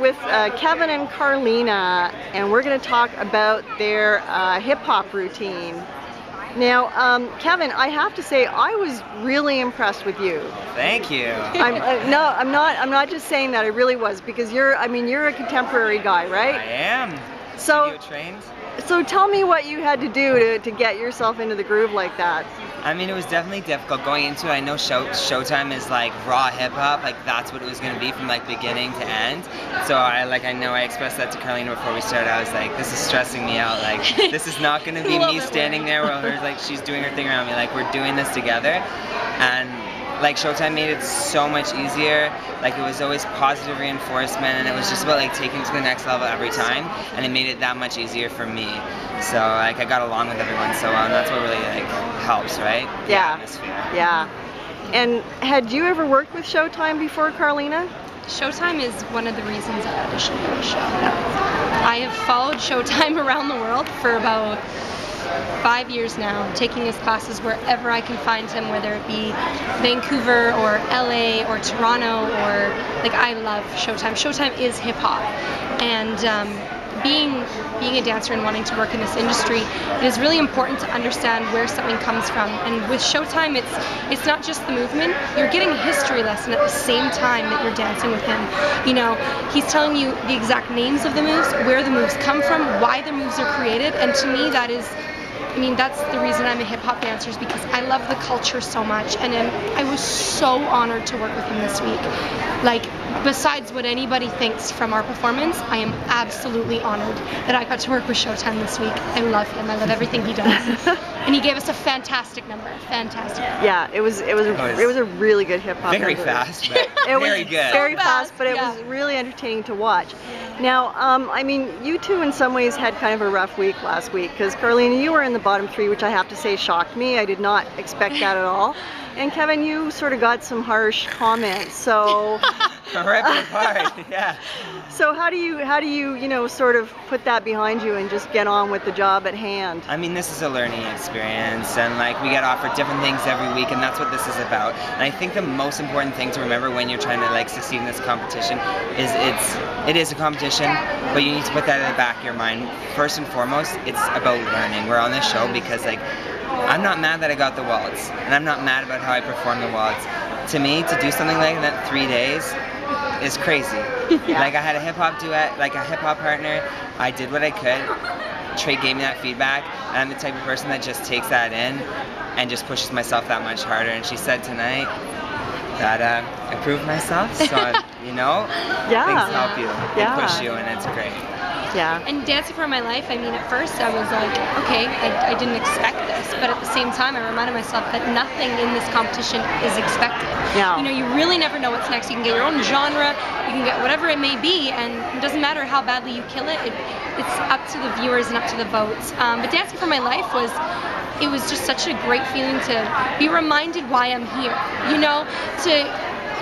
with Kevin and Carlena, and we're going to talk about their hip-hop routine. Now, Kevin, I have to say I was really impressed with you. Thank you. I'm not just saying that. I really was, because you're a contemporary guy, right? I am. So Studio trained. So tell me what you had to do to get yourself into the groove like that. I mean, it was definitely difficult going into it. I know Sho-Tyme is like raw hip hop, like that's what it was going to be from like beginning to end. So I know I expressed that to Carlena before we started. I was like, this is stressing me out. Like this is not going to be me standing there while her like she's doing her thing around me. Like we're doing this together, and like Sho-Tyme made it so much easier. Like it was always positive reinforcement, and it was just about like taking it to the next level every time, and it made it that much easier for me. So like I got along with everyone so well, and that's what really like helps, right? Yeah. The atmosphere. Yeah. And had you ever worked with Sho-Tyme before, Carlena? Sho-Tyme is one of the reasons I auditioned for the show. I have followed Sho-Tyme around the world for about 5 years now, taking his classes wherever I can find him, whether it be Vancouver or LA or Toronto, or like I love Sho-Tyme. Sho-Tyme is hip hop, and being a dancer and wanting to work in this industry, it is really important to understand where something comes from. And with Sho-Tyme, it's not just the movement. You're getting a history lesson at the same time that you're dancing with him. You know, he's telling you the exact names of the moves, where the moves come from, why the moves are created, and to me that is, I mean, that's the reason I'm a hip-hop dancer, is because I love the culture so much, and I was so honored to work with him this week. Like, besides what anybody thinks from our performance, I am absolutely honored that I got to work with Sho-Tyme this week. I love him. I love everything he does. And he gave us a fantastic number. Fantastic. Yeah, it was a really good hip-hop number. Very fast, but very good. Very fast, but it was really entertaining to watch. Now, I mean, you two in some ways had kind of a rough week last week, because Carlena, you were in the bottom 3, which I have to say shocked me. I did not expect that at all. And Kevin, you sort of got some harsh comments, so... Ripping apart, yeah. So how do you, you know, sort of put that behind you and just get on with the job at hand? I mean, this is a learning experience, and like we get offered different things every week, and that's what this is about. And I think the most important thing to remember when you're trying to like succeed in this competition is it is a competition, but you need to put that in the back of your mind. First and foremost, it's about learning. We're on this show because like I'm not mad that I got the waltz, and I'm not mad about how I performed the waltz. To me, to do something like that 3 days is crazy. Like I had a hip hop duet, like a hip hop partner. I did what I could. Trey gave me that feedback, and I'm the type of person that just takes that in and just pushes myself that much harder. And she said tonight that I proved myself, so you know, things help you, they push you, and it's great. Yeah. And dancing for my life, I mean, at first I was like, okay, I didn't expect this, but at the same time I reminded myself that nothing in this competition is expected. Yeah. You know, you really never know what's next. You can get your own genre, you can get whatever it may be, and it doesn't matter how badly you kill it, it's up to the viewers and up to the votes. But dancing for my life was just such a great feeling to be reminded why I'm here. You know,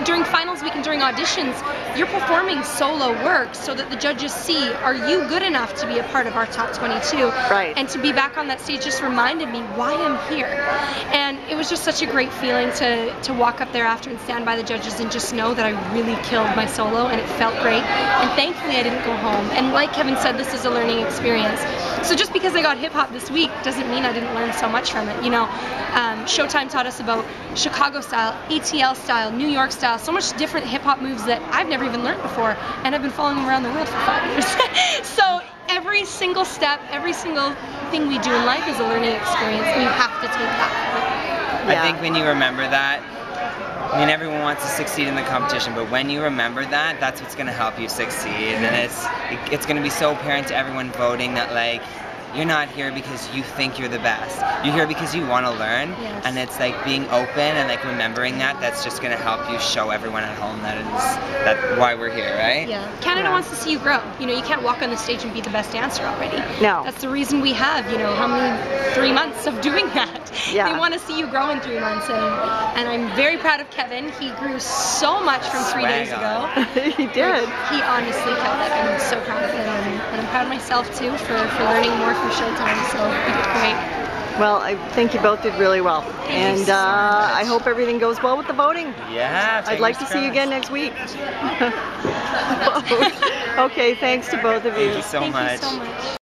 during finals week and during auditions, you're performing solo work so that the judges see, are you good enough to be a part of our top 22? Right. And to be back on that stage just reminded me why I'm here. And it was just such a great feeling to walk up there after and stand by the judges and just know that I really killed my solo, and it felt great. And thankfully I didn't go home. And like Kevin said, this is a learning experience. So just because I got hip hop this week doesn't mean I didn't learn so much from it. You know, Sho-Tyme taught us about Chicago style, ATL style, New York style, so much different hip hop moves that I've never even learned before, and I've been following them around the world for 5 years. So every single step, every single thing we do in life is a learning experience, and you have to take that. I think when you remember that, I mean, everyone wants to succeed in the competition, but when you remember that, that's what's going to help you succeed. And it's going to be so apparent to everyone voting that like, you're not here because you think you're the best. You're here because you want to learn, and it's like being open and like remembering that's just going to help you show everyone at home that's why we're here, right? Yeah. Canada wants to see you grow. You know, you can't walk on the stage and be the best dancer already. No. That's the reason we have, you know, how many 3 months of doing that. Yeah. They want to see you grow in 3 months, and I'm very proud of Kevin. He grew so much from 3 days ago. He did. He honestly killed it. I'm so proud of him, and I'm proud of myself too for learning more from Sho-Tyme, so we did great. Well, I think you both did really well. And I hope everything goes well with the voting. Yeah. I'd like to see you again next week. Okay, thanks to both of you. Thank you so Thank much. you so much.